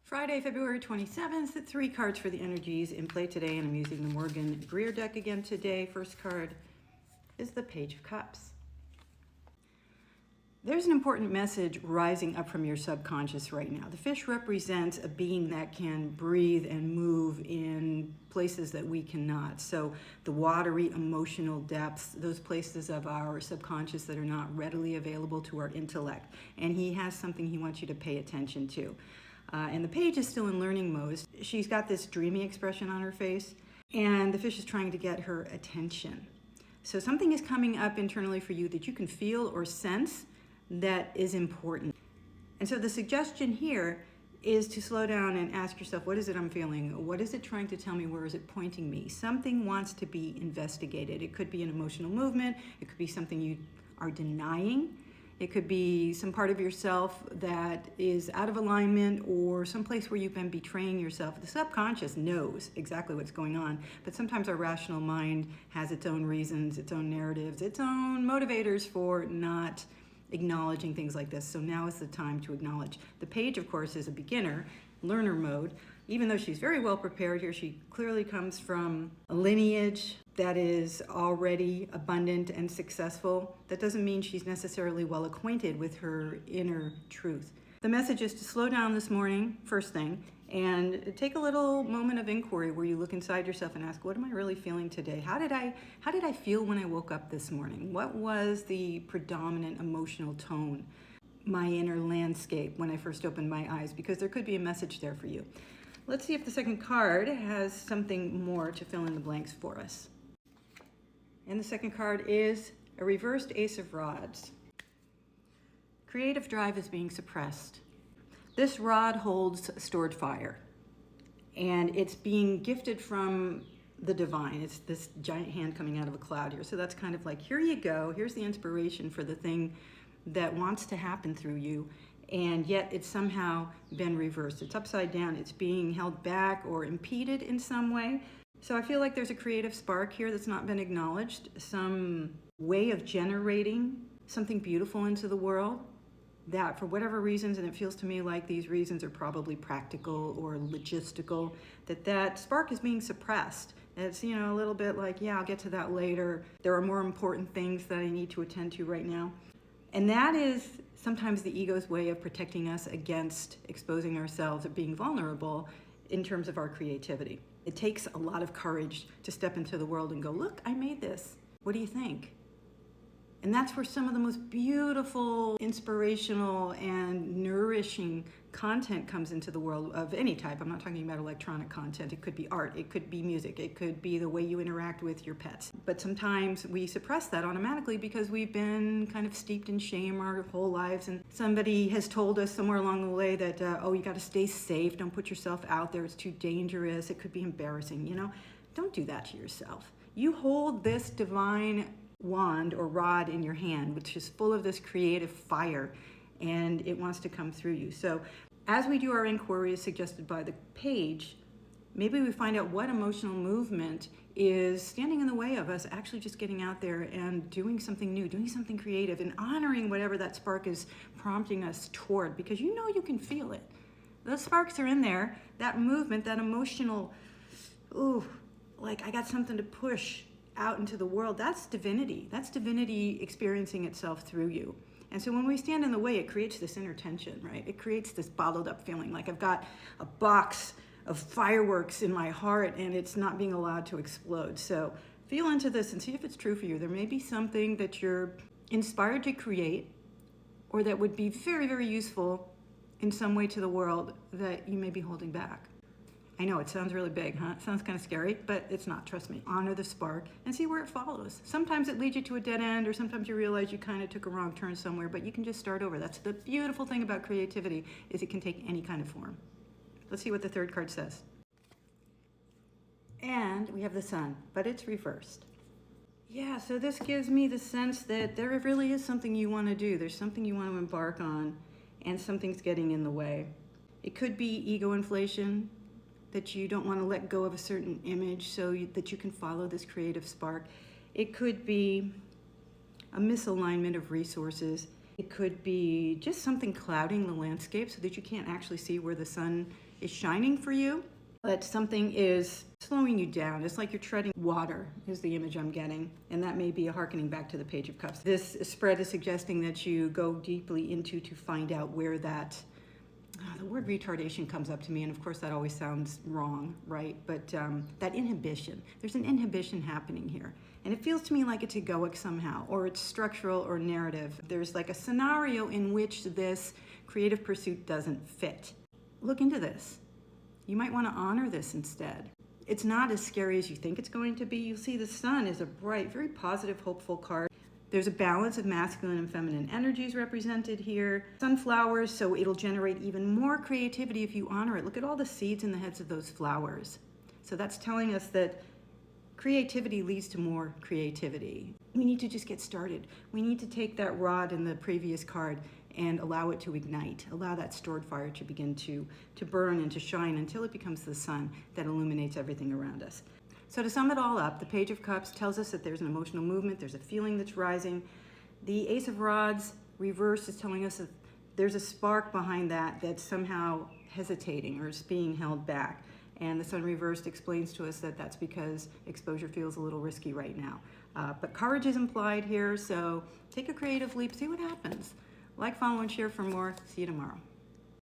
Friday, February 27th, 3 cards for the energies in play today, and I'm using the Morgan Greer deck again today. First card is the Page of Cups. There's an important message rising up from your subconscious right now. The fish represents a being that can breathe and move in places that we cannot. So the watery emotional depths, those places of our subconscious that are not readily available to our intellect. And he has something he wants you to pay attention to. And the page is still in learning mode. She's got this dreamy expression on her face, and the fish is trying to get her attention. So something is coming up internally for you that you can feel or sense that is important. And so the suggestion here is to slow down and ask yourself, what is it I'm feeling? What is it trying to tell me? Where is it pointing me? Something wants to be investigated. It could be an emotional movement. It could be something you are denying. It could be some part of yourself that is out of alignment, or some place where you've been betraying yourself. The subconscious knows exactly what's going on, but sometimes our rational mind has its own reasons, its own narratives, its own motivators for not acknowledging things like this. So now is the time to acknowledge. The page, of course, is a beginner, learner mode. Even though she's very well prepared here, she clearly comes from a lineage that is already abundant and successful. That doesn't mean she's necessarily well acquainted with her inner truth. The message is to slow down this morning, first thing, and take a little moment of inquiry where you look inside yourself and ask, what am I really feeling today? How did I feel when I woke up this morning? What was the predominant emotional tone, my inner landscape when I first opened my eyes? Because there could be a message there for you. Let's see if the second card has something more to fill in the blanks for us. And the second card is a reversed Ace of Rods. Creative drive is being suppressed. This rod holds stored fire, and it's being gifted from the divine. It's this giant hand coming out of a cloud here. So that's kind of like, here you go. Here's the inspiration for the thing that wants to happen through you, and yet it's somehow been reversed. It's upside down. It's being held back or impeded in some way. So I feel like there's a creative spark here that's not been acknowledged, some way of generating something beautiful into the world that for whatever reasons, and it feels to me like these reasons are probably practical or logistical, that spark is being suppressed. It's, a little bit like, yeah, I'll get to that later. There are more important things that I need to attend to right now. And that is sometimes the ego's way of protecting us against exposing ourselves or being vulnerable in terms of our creativity. It takes a lot of courage to step into the world and go, look, I made this. What do you think? And that's where some of the most beautiful, inspirational, and nourishing content comes into the world of any type. I'm not talking about electronic content. It could be art, it could be music, it could be the way you interact with your pets. But sometimes we suppress that automatically because we've been kind of steeped in shame our whole lives, and somebody has told us somewhere along the way that, you got to stay safe, don't put yourself out there, it's too dangerous, it could be embarrassing, Don't do that to yourself. You hold this divine wand or rod in your hand, which is full of this creative fire, and it wants to come through you. So as we do our inquiry as suggested by the page, maybe we find out what emotional movement is standing in the way of us actually just getting out there and doing something new, doing something creative, and honoring whatever that spark is prompting us toward, because you can feel it. Those sparks are in there, that movement, that emotional, like I got something to push out into the world. That's divinity. That's divinity experiencing itself through you. And so when we stand in the way, it creates this inner tension, right? It creates this bottled up feeling like I've got a box of fireworks in my heart and it's not being allowed to explode. So feel into this and see if it's true for you. There may be something that you're inspired to create, or that would be very, very useful in some way to the world that you may be holding back. I know it sounds really big, huh? It sounds kind of scary, but it's not, trust me. Honor the spark and see where it follows. Sometimes it leads you to a dead end, or sometimes you realize you kind of took a wrong turn somewhere, but you can just start over. That's the beautiful thing about creativity, is it can take any kind of form. Let's see what the third card says. And we have the Sun, but it's reversed. Yeah, so this gives me the sense that there really is something you want to do. There's something you want to embark on, and something's getting in the way. It could be ego inflation, that you don't want to let go of a certain image so that you can follow this creative spark. It could be a misalignment of resources. It could be just something clouding the landscape so that you can't actually see where the sun is shining for you. That something is slowing you down. It's like you're treading water is the image I'm getting. And that may be a hearkening back to the Page of Cups. This spread is suggesting that you go deeply into to find out where that, the word retardation comes up to me, and of course that always sounds wrong, right? But that inhibition, there's an inhibition happening here. And it feels to me like it's egoic somehow, or it's structural or narrative. There's like a scenario in which this creative pursuit doesn't fit. Look into this. You might want to honor this instead. It's not as scary as you think it's going to be. You'll see the sun is a bright, very positive, hopeful card. There's a balance of masculine and feminine energies represented here. Sunflowers, so it'll generate even more creativity if you honor it. Look at all the seeds in the heads of those flowers. So that's telling us that creativity leads to more creativity. We need to just get started. We need to take that rod in the previous card and allow it to ignite. Allow that stored fire to begin to burn and to shine until it becomes the sun that illuminates everything around us. So to sum it all up, the Page of Cups tells us that there's an emotional movement, there's a feeling that's rising. The Ace of Rods reverse is telling us that there's a spark behind that that's somehow hesitating or is being held back. And the Sun reversed explains to us that that's because exposure feels a little risky right now. But courage is implied here, so take a creative leap, see what happens. Like, follow, and share for more. See you tomorrow.